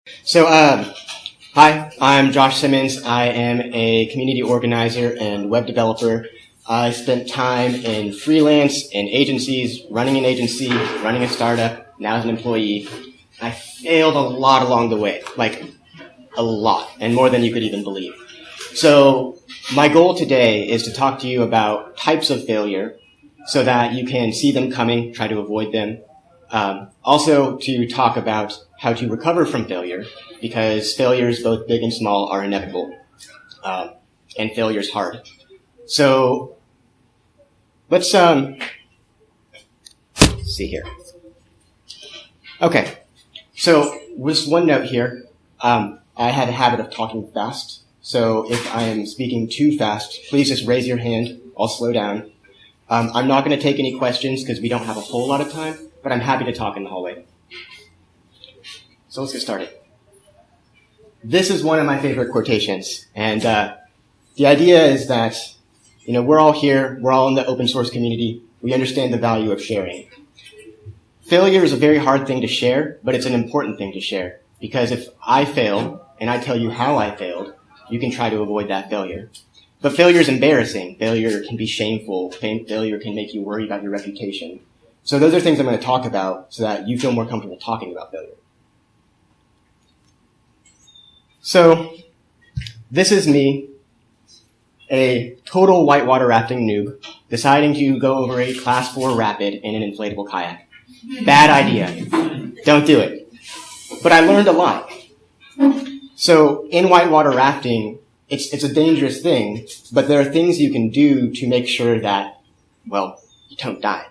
Hi, I'm Josh Simmons. I am a community organizer and web developer. I spent time in freelance, in agencies, running an agency, running a startup, now as an employee. I failed a lot along the way, like a lot, and more than you could even believe. So my goal today is to talk to you about types of failure so that you can see them coming, try to avoid them. Also to talk about how to recover from failure, because failures, both big and small, are inevitable, and failure is hard. So let's see here. Okay, so with one note here, I had a habit of talking fast, so if I am speaking too fast, please just raise your hand. I'll slow down. I'm not going to take any questions because we don't have a whole lot of time, but I'm happy to talk in the hallway. So let's get started. This is one of my favorite quotations, and the idea is that, we're all here, we're all in the open source community, we understand the value of sharing. Failure is a very hard thing to share, but it's an important thing to share, because if I fail, and I tell you how I failed, you can try to avoid that failure. But failure is embarrassing, failure can be shameful, failure can make you worry about your reputation. So those are things I'm going to talk about so that you feel more comfortable talking about failure. So, this is me, a total whitewater rafting noob, deciding to go over a class 4 rapid in an inflatable kayak. Bad idea. Don't do it. But I learned a lot. So, in whitewater rafting, it's a dangerous thing, but there are things you can do to make sure that, you don't die.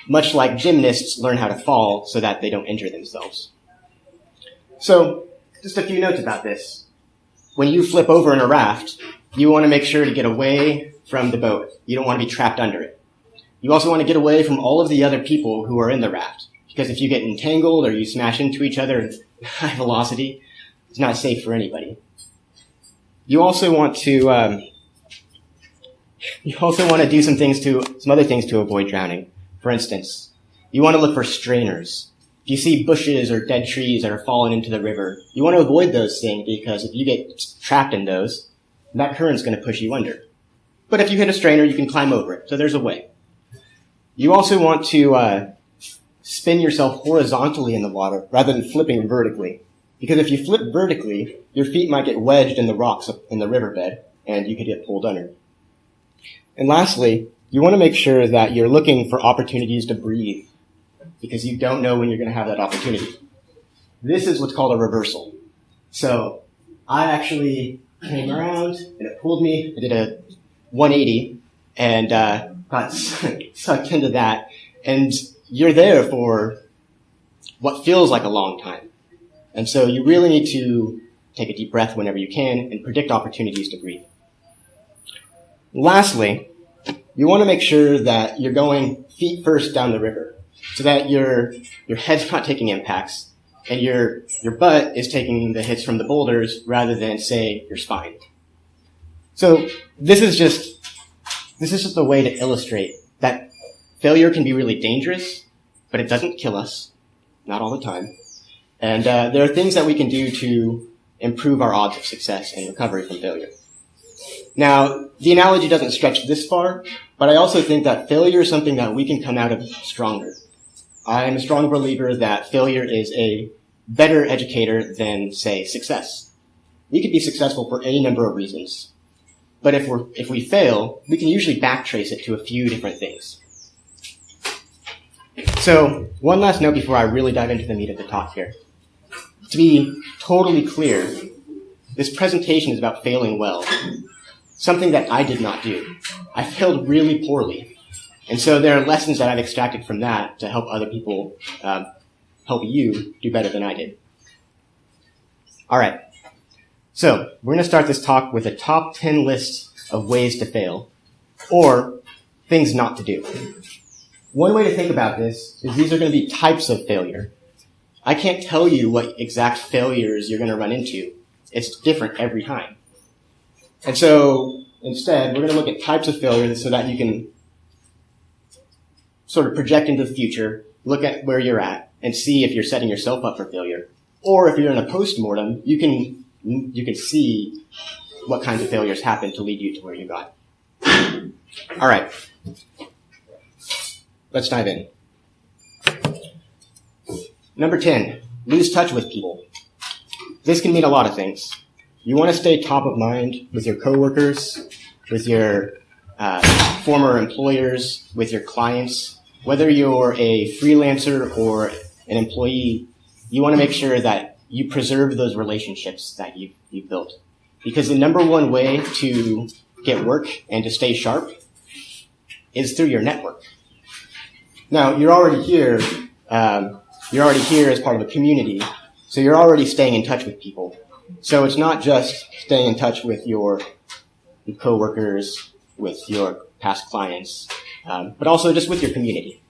Much like gymnasts learn how to fall so that they don't injure themselves. So, just a few notes about this. When you flip over in a raft, you want to make sure to get away from the boat. You don't want to be trapped under it. You also want to get away from all of the other people who are in the raft, because if you get entangled or you smash into each other at high velocity, it's not safe for anybody. You also want to do some other things to avoid drowning. For instance, you want to look for strainers. If you see bushes or dead trees that are falling into the river, you want to avoid those things, because if you get trapped in those, that current's going to push you under. But if you hit a strainer, you can climb over it, so there's a way. You also want to spin yourself horizontally in the water rather than flipping vertically, because if you flip vertically, your feet might get wedged in the rocks in the riverbed, and you could get pulled under. And lastly, you want to make sure that you're looking for opportunities to breathe, because you don't know when you're going to have that opportunity. This is what's called a reversal. So I actually came around, and it pulled me. I did a 180, and got sucked into that. And you're there for what feels like a long time. And so you really need to take a deep breath whenever you can and predict opportunities to breathe. Lastly, you want to make sure that you're going feet first down the river, so that your head's not taking impacts, and your butt is taking the hits from the boulders rather than, say, your spine. So this is just a way to illustrate that failure can be really dangerous, but it doesn't kill us, not all the time. And there are things that we can do to improve our odds of success and recovery from failure. Now, the analogy doesn't stretch this far, but I also think that failure is something that we can come out of stronger. I am a strong believer that failure is a better educator than, say, success. We could be successful for any number of reasons. But if we fail, we can usually backtrace it to a few different things. So, one last note before I really dive into the meat of the talk here. To be totally clear, this presentation is about failing well. Something that I did not do. I failed really poorly. And so there are lessons that I've extracted from that to help other people, help you do better than I did. All right. So we're going to start this talk with a top 10 list of ways to fail, or things not to do. One way to think about this is these are going to be types of failure. I can't tell you what exact failures you're going to run into. It's different every time. And so instead, we're going to look at types of failure so that you can sort of project into the future, look at where you're at, and see if you're setting yourself up for failure, Or if you're in a post-mortem, you can see what kinds of failures happened to lead you to where you got. All right. Let's dive in. Number 10, lose touch with people. This can mean a lot of things. You want to stay top of mind with your coworkers, with your former employers, with your clients. Whether you're a freelancer or an employee, you want to make sure that you preserve those relationships that you've built. Because the number one way to get work and to stay sharp is through your network. Now, you're already here as part of a community, so you're already staying in touch with people. So it's not just staying in touch with your coworkers, with your past clients, but also just with your community.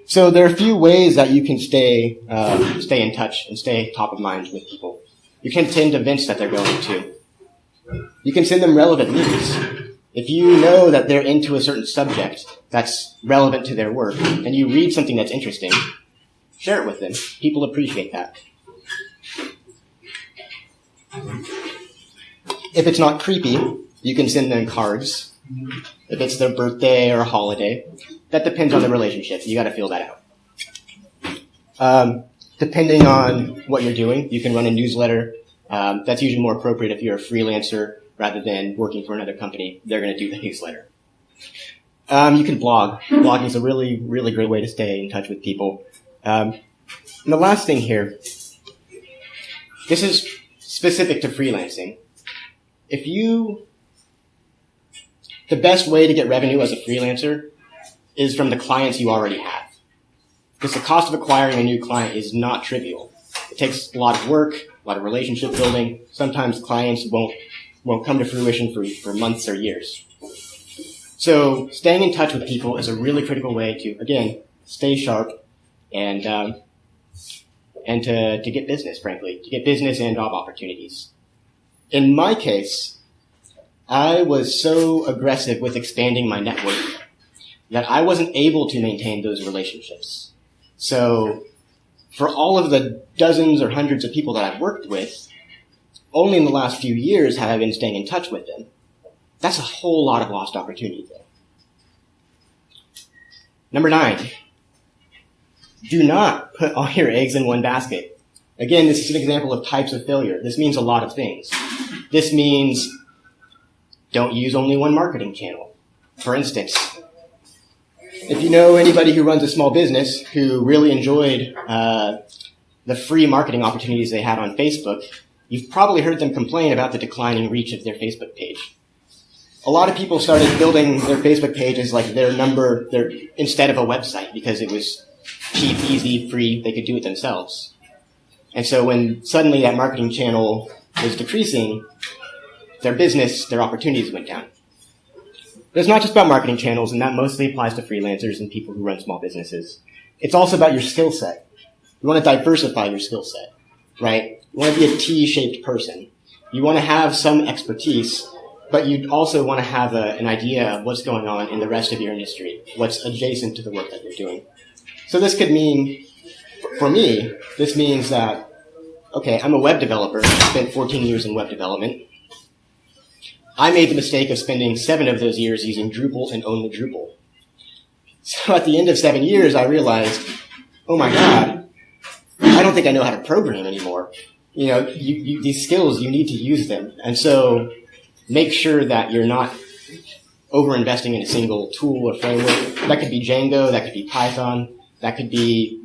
So there are a few ways that you can stay in touch and stay top of mind with people. You can attend events that they're going to. You can send them relevant news. If you know that they're into a certain subject that's relevant to their work, and you read something that's interesting, share it with them. People appreciate that. If it's not creepy, you can send them cards. If it's their birthday or a holiday, that depends on the relationship. You got to feel that out. Depending on what you're doing, you can run a newsletter. That's usually more appropriate if you're a freelancer rather than working for another company. They're going to do the newsletter. You can blog. Blogging is a really, really great way to stay in touch with people. And the last thing here, this is specific to freelancing. The best way to get revenue as a freelancer is from the clients you already have. Because the cost of acquiring a new client is not trivial. It takes a lot of work, a lot of relationship building. Sometimes clients won't come to fruition for months or years. So staying in touch with people is a really critical way to, again, stay sharp and to get business, frankly, to get business and job opportunities. In my case, I was so aggressive with expanding my network that I wasn't able to maintain those relationships. So for all of the dozens or hundreds of people that I've worked with, only in the last few years have I been staying in touch with them. That's a whole lot of lost opportunity there. Number 9, do not put all your eggs in one basket. Again, this is an example of types of failure. This means a lot of things. This means don't use only one marketing channel. For instance, if you know anybody who runs a small business who really enjoyed the free marketing opportunities they had on Facebook, you've probably heard them complain about the declining reach of their Facebook page. A lot of people started building their Facebook page as like their instead of a website because it was cheap, easy, free. They could do it themselves. And so when suddenly that marketing channel was decreasing, their business, their opportunities went down. But it's not just about marketing channels, and that mostly applies to freelancers and people who run small businesses. It's also about your skill set. You want to diversify your skill set, right? You want to be a T-shaped person. You want to have some expertise, but you also want to have an idea of what's going on in the rest of your industry, what's adjacent to the work that you're doing. So this could mean, for me, this means that, okay, I'm a web developer. I spent 14 years in web development. I made the mistake of spending 7 of those years using Drupal and only Drupal. So at the end of 7 years, I realized, oh my God, I don't think I know how to program anymore. You know, these skills, you need to use them. And so make sure that you're not over-investing in a single tool or framework. That could be Django, that could be Python, that could be...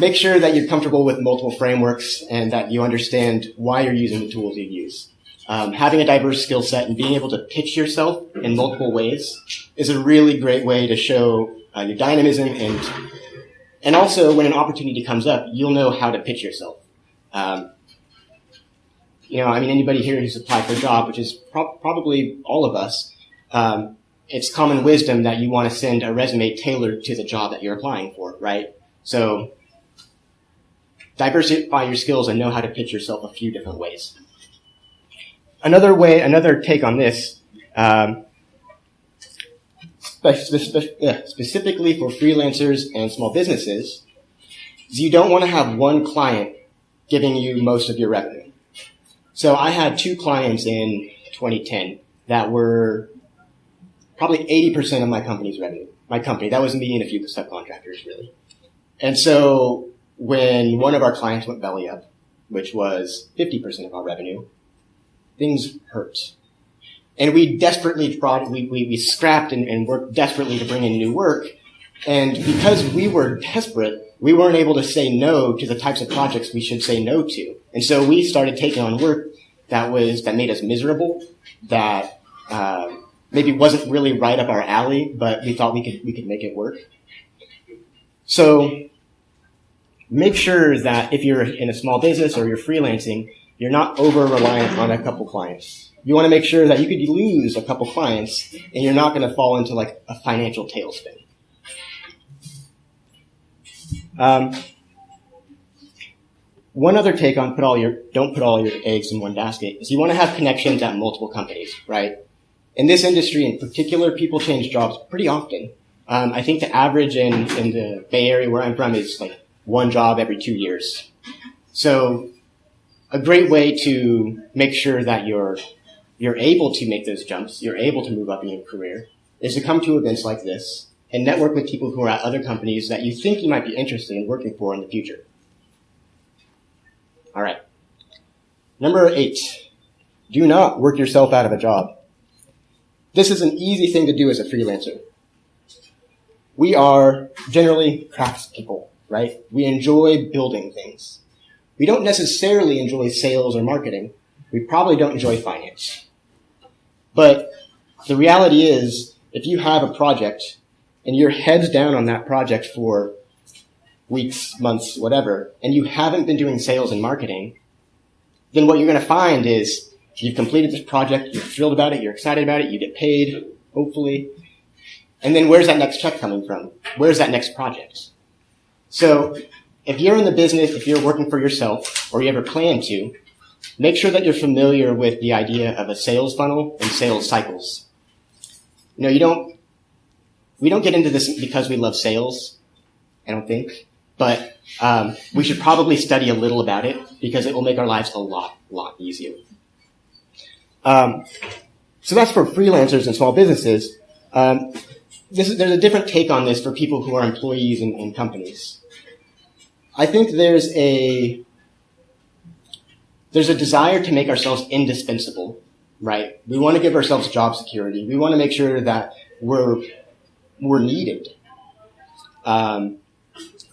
Make sure that you're comfortable with multiple frameworks and that you understand why you're using the tools you use. Having a diverse skill set and being able to pitch yourself in multiple ways is a really great way to show your dynamism and also when an opportunity comes up, you'll know how to pitch yourself. Anybody here who's applied for a job, which is probably all of us, it's common wisdom that you want to send a resume tailored to the job that you're applying for, right? So diversify your skills and know how to pitch yourself a few different ways. Another take on this, specifically for freelancers and small businesses, is you don't want to have one client giving you most of your revenue. So I had 2 clients in 2010 that were probably 80% of my company's revenue. My company, that was me and a few subcontractors, really. And so when one of our clients went belly up, which was 50% of our revenue, things hurt. And we desperately we scrapped and worked desperately to bring in new work. And because we were desperate, we weren't able to say no to the types of projects we should say no to. And so we started taking on work that made us miserable, that maybe wasn't really right up our alley, but we thought we could make it work. So make sure that if you're in a small business or you're freelancing, you're not over-reliant on a couple clients. You want to make sure that you could lose a couple clients and you're not going to fall into like a financial tailspin. One other take on don't put all your eggs in one basket is you want to have connections at multiple companies, right? In this industry in particular, people change jobs pretty often. I think the average in the Bay Area where I'm from is like 1 job every 2 years. So a great way to make sure that you're able to make those jumps, you're able to move up in your career, is to come to events like this and network with people who are at other companies that you think you might be interested in working for in the future. All right. Number 8, do not work yourself out of a job. This is an easy thing to do as a freelancer. We are generally craftspeople, right? We enjoy building things. We don't necessarily enjoy sales or marketing. We probably don't enjoy finance. But the reality is, if you have a project and you're heads down on that project for weeks, months, whatever, and you haven't been doing sales and marketing, then what you're going to find is you've completed this project, you're thrilled about it, you're excited about it, you get paid, hopefully. And then where's that next check coming from? Where's that next project? So if you're in the business, if you're working for yourself, or you ever plan to, make sure that you're familiar with the idea of a sales funnel and sales cycles. You know, we don't get into this because we love sales, I don't think, but we should probably study a little about it because it will make our lives a lot easier. So that's for freelancers and small businesses. There's a different take on this for people who are employees in companies. I think there's a desire to make ourselves indispensable, right? We want to give ourselves job security. We want to make sure that we're needed. And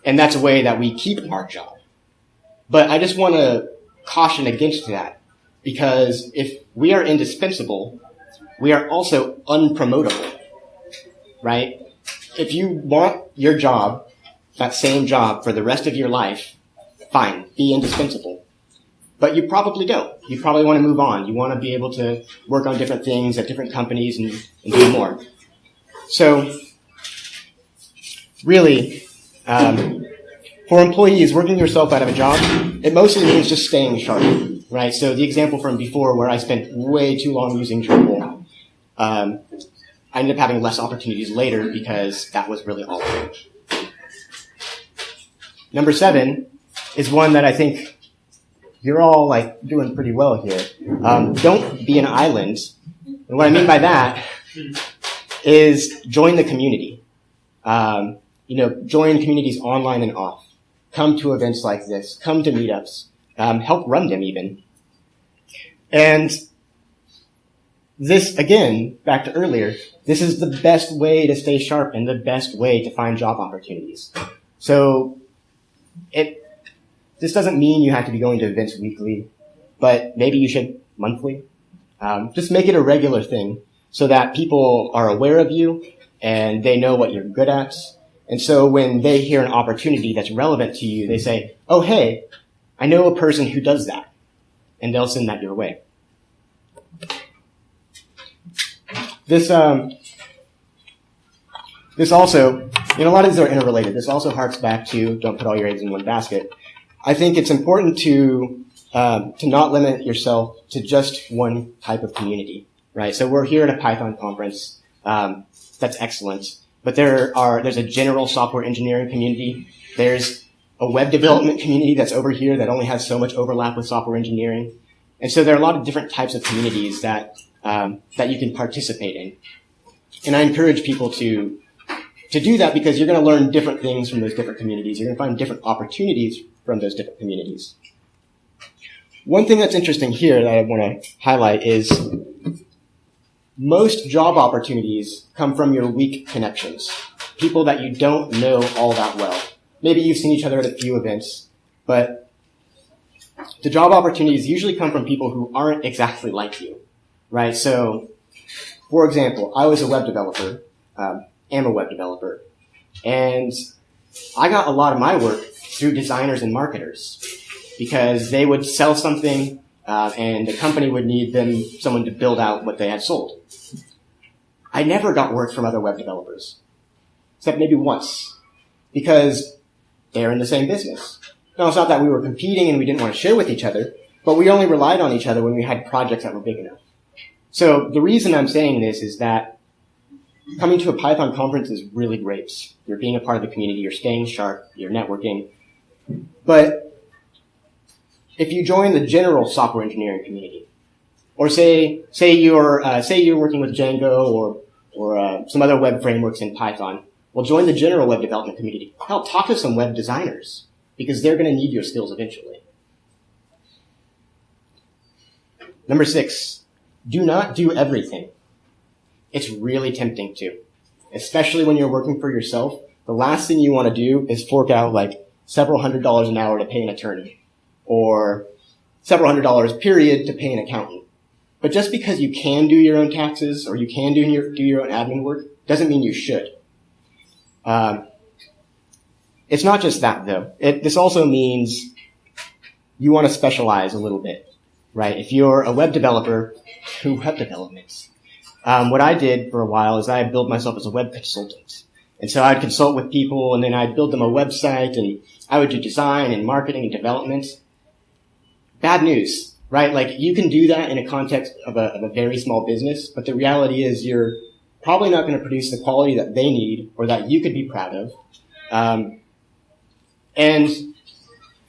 that's a way that we keep our job. But I just want to caution against that, because if we are indispensable, we are also unpromotable, right? If you want your job, that same job for the rest of your life, fine, be indispensable. But you probably don't. You probably want to move on. You want to be able to work on different things at different companies and do more. So, really, for employees, working yourself out of a job, it mostly means just staying sharp, right? So the example from before where I spent way too long using Drupal, I ended up having less opportunities later because that was really all I did. Number 7 is one that I think you're all like doing pretty well here. Don't be an island. And what I mean by that is join the community. Join communities online and off. Come to events like this. Come to meetups. Help run them even. And this, again, back to earlier, this is the best way to stay sharp and the best way to find job opportunities. So this doesn't mean you have to be going to events weekly, but maybe you should monthly. Just make it a regular thing so that people are aware of you and they know what you're good at. And so when they hear an opportunity that's relevant to you, they say, oh, hey, I know a person who does that. And they'll send that your way. This also, a lot of these are interrelated. This also harks back to don't put all your eggs in one basket. I think it's important to not limit yourself to just one type of community, right? So we're here at a Python conference. that's excellent. But there's a general software engineering community. There's a web development community that's over here that only has so much overlap with software engineering. And so there are a lot of different types of communities that you can participate in. And I encourage people to do that because you're going to learn different things from those different communities. You're going to find different opportunities from those different communities. One thing that's interesting here that I want to highlight is most job opportunities come from your weak connections, people that you don't know all that well. Maybe you've seen each other at a few events, but the job opportunities usually come from people who aren't exactly like you, right? So, for example, I was a web developer, am a web developer, and I got a lot of my work through designers and marketers because they would sell something and the company would need someone to build out what they had sold. I never got work from other web developers, except maybe once, because they're in the same business. Now, it's not that we were competing and we didn't want to share with each other, but we only relied on each other when we had projects that were big enough. So the reason I'm saying this is that coming to a Python conference is really great. You're being a part of the community, you're staying sharp, you're networking. But if you join the general software engineering community, or say you're working with Django or some other web frameworks in Python, well, join the general web development community. Hell, talk to some web designers because they're going to need your skills eventually. Number 6, do not do everything. It's really tempting to, especially when you're working for yourself. The last thing you want to do is fork out like several $100s an hour to pay an attorney or several $100 period to pay an accountant. But just because you can do your own taxes or you can do your own admin work doesn't mean you should. It's not just that though. This also means you want to specialize a little bit, right? If you're a web developer, web developments. What I did for a while is I billed myself as a web consultant. And so I'd consult with people and then I'd build them a website and I would do design and marketing and development. Bad news, right? Like you can do that in a context of a very small business, but the reality is you're probably not going to produce the quality that they need or that you could be proud of. And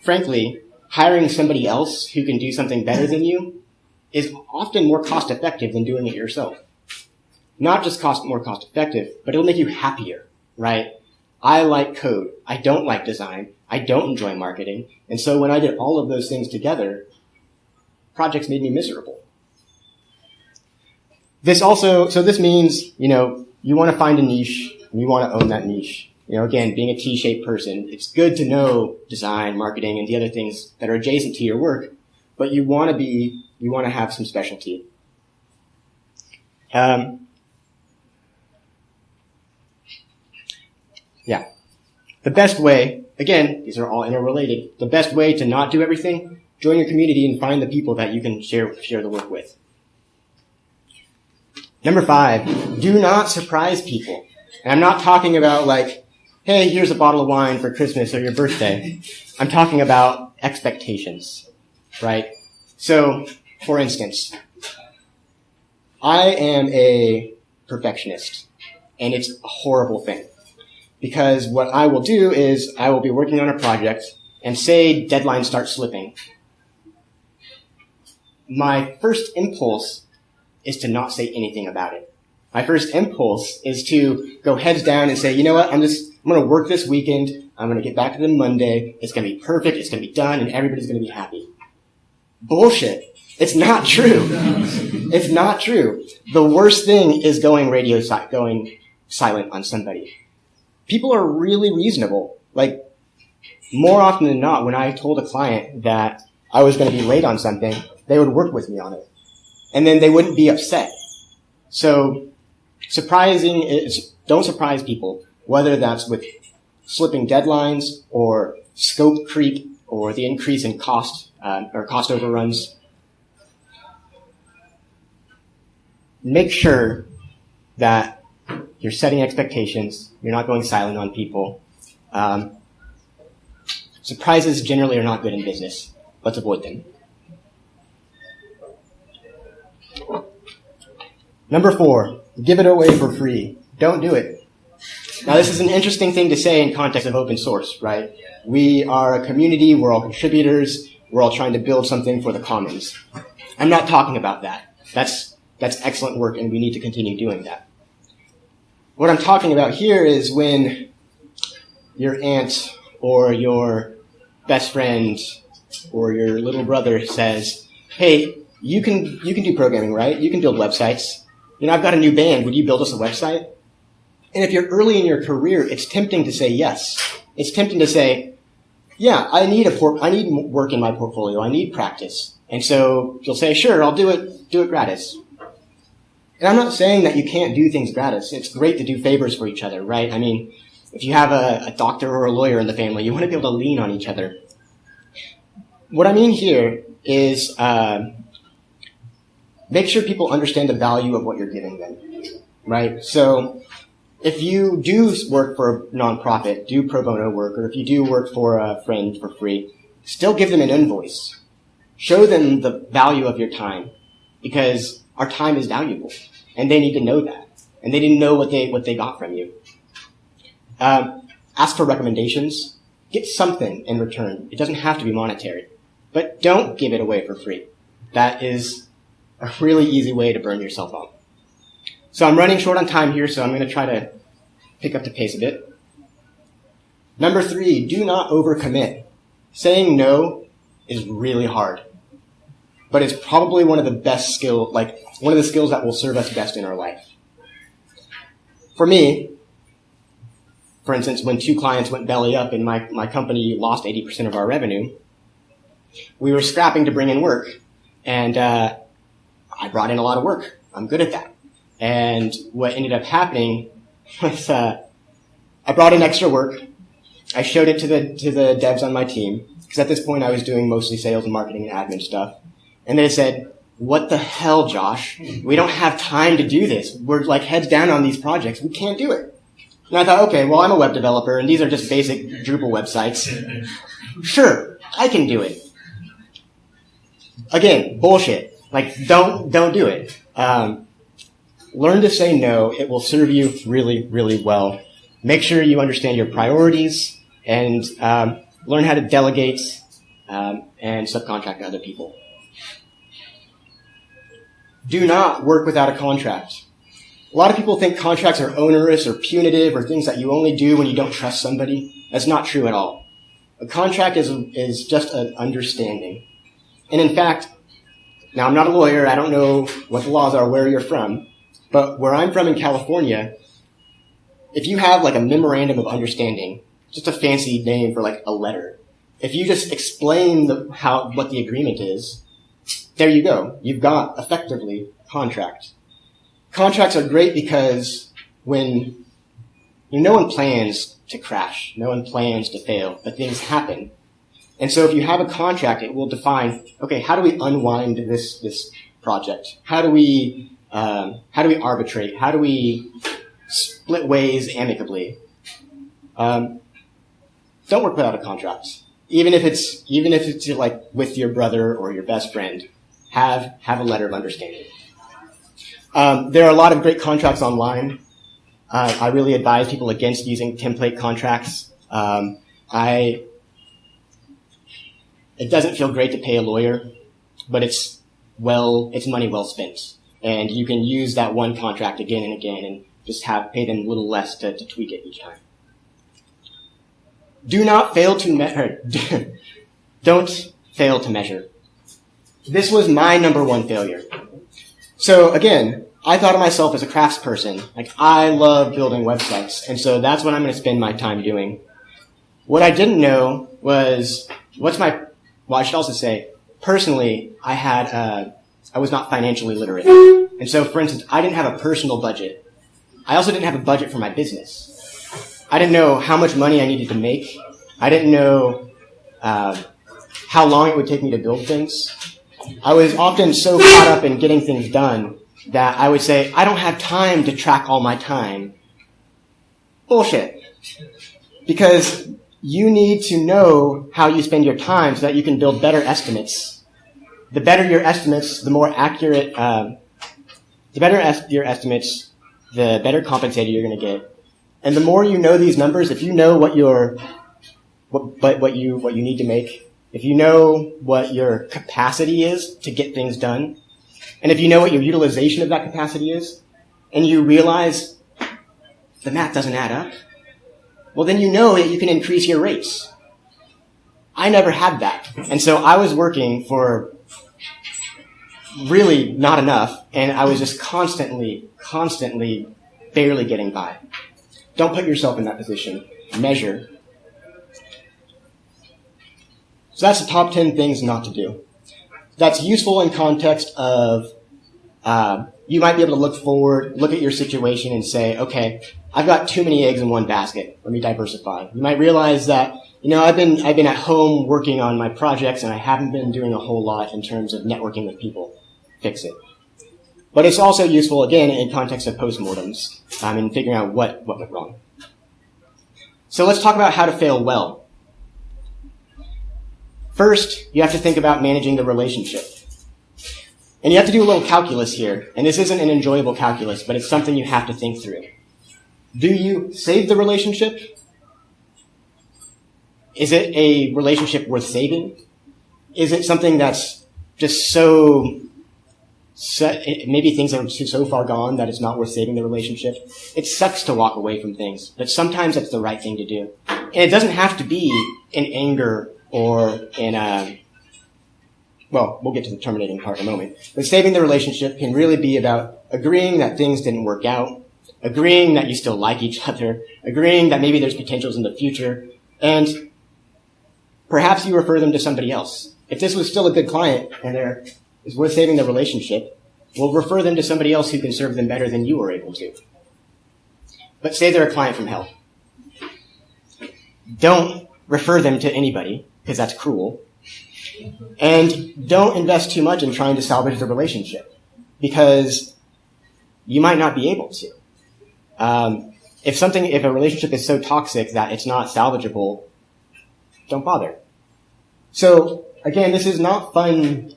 frankly, hiring somebody else who can do something better than you is often more cost effective than doing it yourself. Not just more cost effective, but it'll make you happier, right? I like code. I don't like design. I don't enjoy marketing. And so when I did all of those things together, projects made me miserable. This means, you want to find a niche and you want to own that niche. Again, being a T-shaped person, it's good to know design, marketing, and the other things that are adjacent to your work, but you want to have some specialty. The best way, again, these are all interrelated, the best way to not do everything, join your community and find the people that you can share the work with. Number 5, do not surprise people. And I'm not talking about like, hey, here's a bottle of wine for Christmas or your birthday. I'm talking about expectations, right? So, for instance, I am a perfectionist, and it's a horrible thing. Because what I will do is I will be working on a project, and say deadlines start slipping. My first impulse is to not say anything about it. My first impulse is to go heads down and say, you know what, I'm going to work this weekend. I'm going to get back to them Monday. It's going to be perfect. It's going to be done, and everybody's going to be happy. Bullshit. It's not true. It's not true. The worst thing is going silent on somebody. People are really reasonable. Like, more often than not, when I told a client that I was going to be late on something, they would work with me on it. And then they wouldn't be upset. So, don't surprise people, whether that's with slipping deadlines or scope creep or the increase in cost, or cost overruns. Make sure that you're setting expectations. You're not going silent on people. Surprises generally are not good in business. Let's avoid them. Number 4, give it away for free. Don't do it. Now, this is an interesting thing to say in context of open source, right? We are a community. We're all contributors. We're all trying to build something for the commons. I'm not talking about that. That's excellent work, and we need to continue doing that. What I'm talking about here is when your aunt or your best friend or your little brother says, hey, you can do programming, right? You can build websites. I've got a new band. Would you build us a website? And if you're early in your career, it's tempting to say yes. It's tempting to say, yeah, I need work in my portfolio. I need practice. And so you'll say, sure, I'll do it gratis. And I'm not saying that you can't do things gratis. It's great to do favors for each other, right? I mean, if you have a doctor or a lawyer in the family, you want to be able to lean on each other. What I mean here is make sure people understand the value of what you're giving them, right? So if you do work for a nonprofit, do pro bono work, or if you do work for a friend for free, still give them an invoice. Show them the value of your time, because our time is valuable, and they need to know that, and they didn't know what they got from you. Ask for recommendations. Get something in return. It doesn't have to be monetary, but don't give it away for free. That is a really easy way to burn yourself out. So I'm running short on time here, so I'm going to try to pick up the pace a bit. Number 3, do not overcommit. Saying no is really hard, but it's probably one of the best skills, one of the skills that will serve us best in our life. For me, for instance, when 2 clients went belly up and my company lost 80% of our revenue, we were scrapping to bring in work, and I brought in a lot of work. I'm good at that. And what ended up happening was I brought in extra work. I showed it to the devs on my team, because at this point I was doing mostly sales and marketing and admin stuff. And they said, what the hell, Josh? We don't have time to do this. We're heads down on these projects. We can't do it. And I thought, okay, well, I'm a web developer, and these are just basic Drupal websites. Sure, I can do it. Again, bullshit. Don't do it. Learn to say no. It will serve you really, really well. Make sure you understand your priorities, and learn how to delegate and subcontract to other people. Do not work without a contract. A lot of people think contracts are onerous or punitive or things that you only do when you don't trust somebody. That's not true at all. A contract is just an understanding. And in fact, now I'm not a lawyer. I don't know what the laws are where you're from. But where I'm from in California, if you have a memorandum of understanding, just a fancy name for a letter, if you just explain what the agreement is, there you go. You've got effectively a contract. Contracts are great because when no one plans to crash, no one plans to fail, but things happen. And so if you have a contract, it will define, okay, how do we unwind this project? How do we arbitrate? How do we split ways amicably? Don't work without a contract. Even if it's with your brother or your best friend, have a letter of understanding. There are a lot of great contracts online. I really advise people against using template contracts. It doesn't feel great to pay a lawyer, but it's money well spent. And you can use that one contract again and again and just pay them a little less to tweak it each time. Do not fail to measure. Don't fail to measure. This was my number 1 failure. So again, I thought of myself as a craftsperson. I love building websites. And so that's what I'm going to spend my time doing. What I didn't know was, I should also say, personally, I was not financially literate. And so, for instance, I didn't have a personal budget. I also didn't have a budget for my business. I didn't know how much money I needed to make. I didn't know how long it would take me to build things. I was often so caught up in getting things done that I would say, I don't have time to track all my time. Bullshit. Because you need to know how you spend your time so that you can build better estimates. The better your estimates, the more accurate, your estimates, the better compensated you're going to get. And the more you know these numbers, if you know what you need to make, if you know what your capacity is to get things done, and if you know what your utilization of that capacity is, and you realize the math doesn't add up, well, then you know that you can increase your rates. I never had that. And so I was working for really not enough, and I was just constantly barely getting by. Don't put yourself in that position. Measure. So that's the top 10 things not to do. That's useful in context of you might be able to look forward, look at your situation and say, okay, I've got too many eggs in one basket. Let me diversify. You might realize that, I've been at home working on my projects and I haven't been doing a whole lot in terms of networking with people. Fix it. But it's also useful, again, in context of postmortems, in figuring out what went wrong. So let's talk about how to fail well. First, you have to think about managing the relationship. And you have to do a little calculus here. And this isn't an enjoyable calculus, but it's something you have to think through. Do you save the relationship? Is it a relationship worth saving? Is it something that's just maybe things are so far gone that it's not worth saving the relationship? It sucks to walk away from things, but sometimes it's the right thing to do. And it doesn't have to be in anger or in we'll get to the terminating part in a moment. But saving the relationship can really be about agreeing that things didn't work out, agreeing that you still like each other, agreeing that maybe there's potentials in the future, and perhaps you refer them to somebody else. If this was still a good client and it's worth saving the relationship, we'll refer them to somebody else who can serve them better than you were able to. But say they're a client from hell. Don't refer them to anybody, because that's cruel. And don't invest too much in trying to salvage the relationship, because you might not be able to. If a relationship is so toxic that it's not salvageable, don't bother. So again, this is not fun.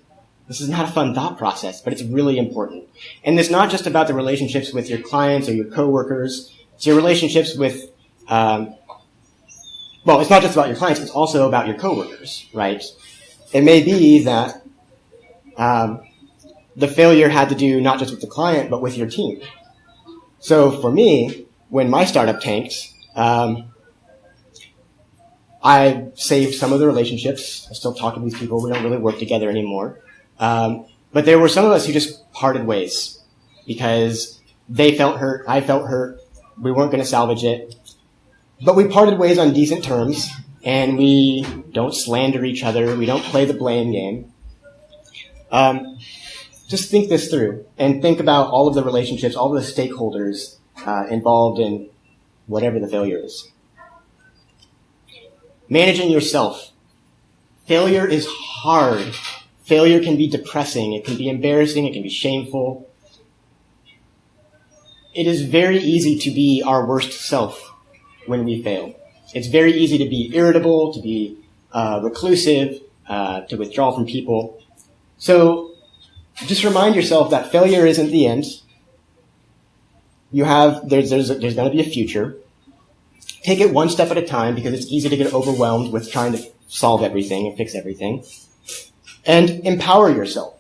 This is not a fun thought process, but it's really important. And it's not just about the relationships with your clients or your coworkers. It's your relationships with, it's not just about your clients, it's also about your coworkers, right? It may be that the failure had to do not just with the client, but with your team. So for me, when my startup tanked, I saved some of the relationships. I still talk to these people. We don't really work together anymore. But there were some of us who just parted ways because they felt hurt. I felt hurt. We weren't going to salvage it. But we parted ways on decent terms, and we don't slander each other. We don't play the blame game. Just think this through and think about all of the relationships, all of the stakeholders involved in whatever the failure is. Managing yourself. Failure is hard. Failure can be depressing. It can be embarrassing. It can be shameful. It is very easy to be our worst self when we fail. It's very easy to be irritable, to be reclusive, to withdraw from people. So just remind yourself that failure isn't the end. There's going to be a future. Take it one step at a time, because it's easy to get overwhelmed with trying to solve everything and fix everything. And empower yourself,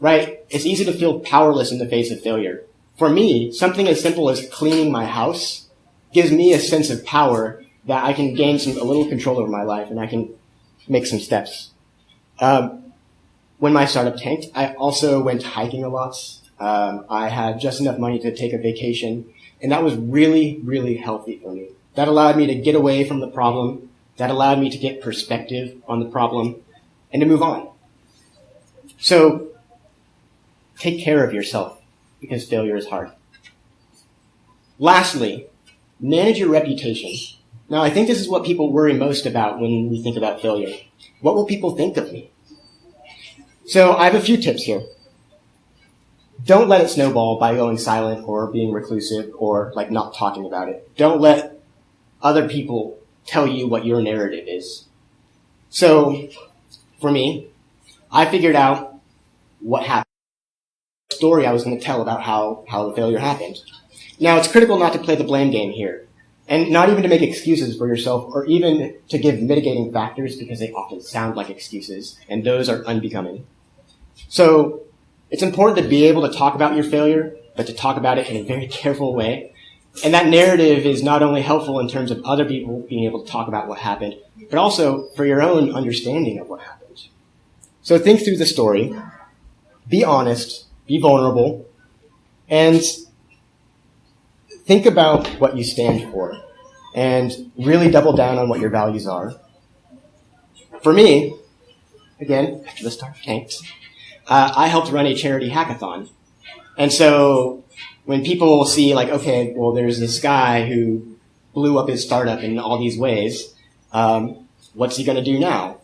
right? It's easy to feel powerless in the face of failure. For me, something as simple as cleaning my house gives me a sense of power that I can gain a little control over my life, and I can make some steps. When my startup tanked, I also went hiking a lot. I had just enough money to take a vacation, and that was really, really healthy for me. That allowed me to get away from the problem. That allowed me to get perspective on the problem and to move on. So take care of yourself, because failure is hard. Lastly, manage your reputation. Now, I think this is what people worry most about when we think about failure. What will people think of me? So I have a few tips here. Don't let it snowball by going silent or being reclusive or not talking about it. Don't let other people tell you what your narrative is. So for me, I figured out what happened, the story I was going to tell about how the failure happened. Now, it's critical not to play the blame game here, and not even to make excuses for yourself or even to give mitigating factors because they often sound like excuses, and those are unbecoming. So it's important to be able to talk about your failure, but to talk about it in a very careful way. And that narrative is not only helpful in terms of other people being able to talk about what happened, but also for your own understanding of what happened. So think through the story, be honest, be vulnerable, and think about what you stand for, and really double down on what your values are. For me, again, after the start tanked, I helped run a charity hackathon. And so when people see, like, okay, well, there's this guy who blew up his startup in all these ways, what's he going to do now?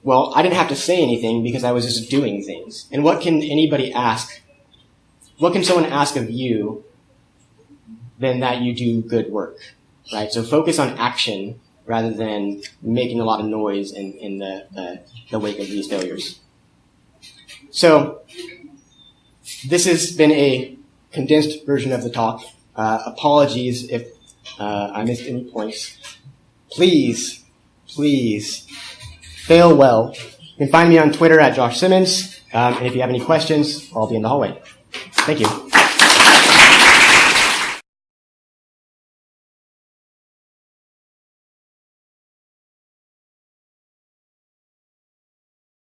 Well, I didn't have to say anything because I was just doing things. And what can anybody ask? What can someone ask of you than that you do good work, right? So focus on action rather than making a lot of noise in the wake of these failures. So this has been a condensed version of the talk. Apologies if I missed any points. Please fail well. You can find me on Twitter at Josh Simmons. And if you have any questions, I'll be in the hallway. Thank you.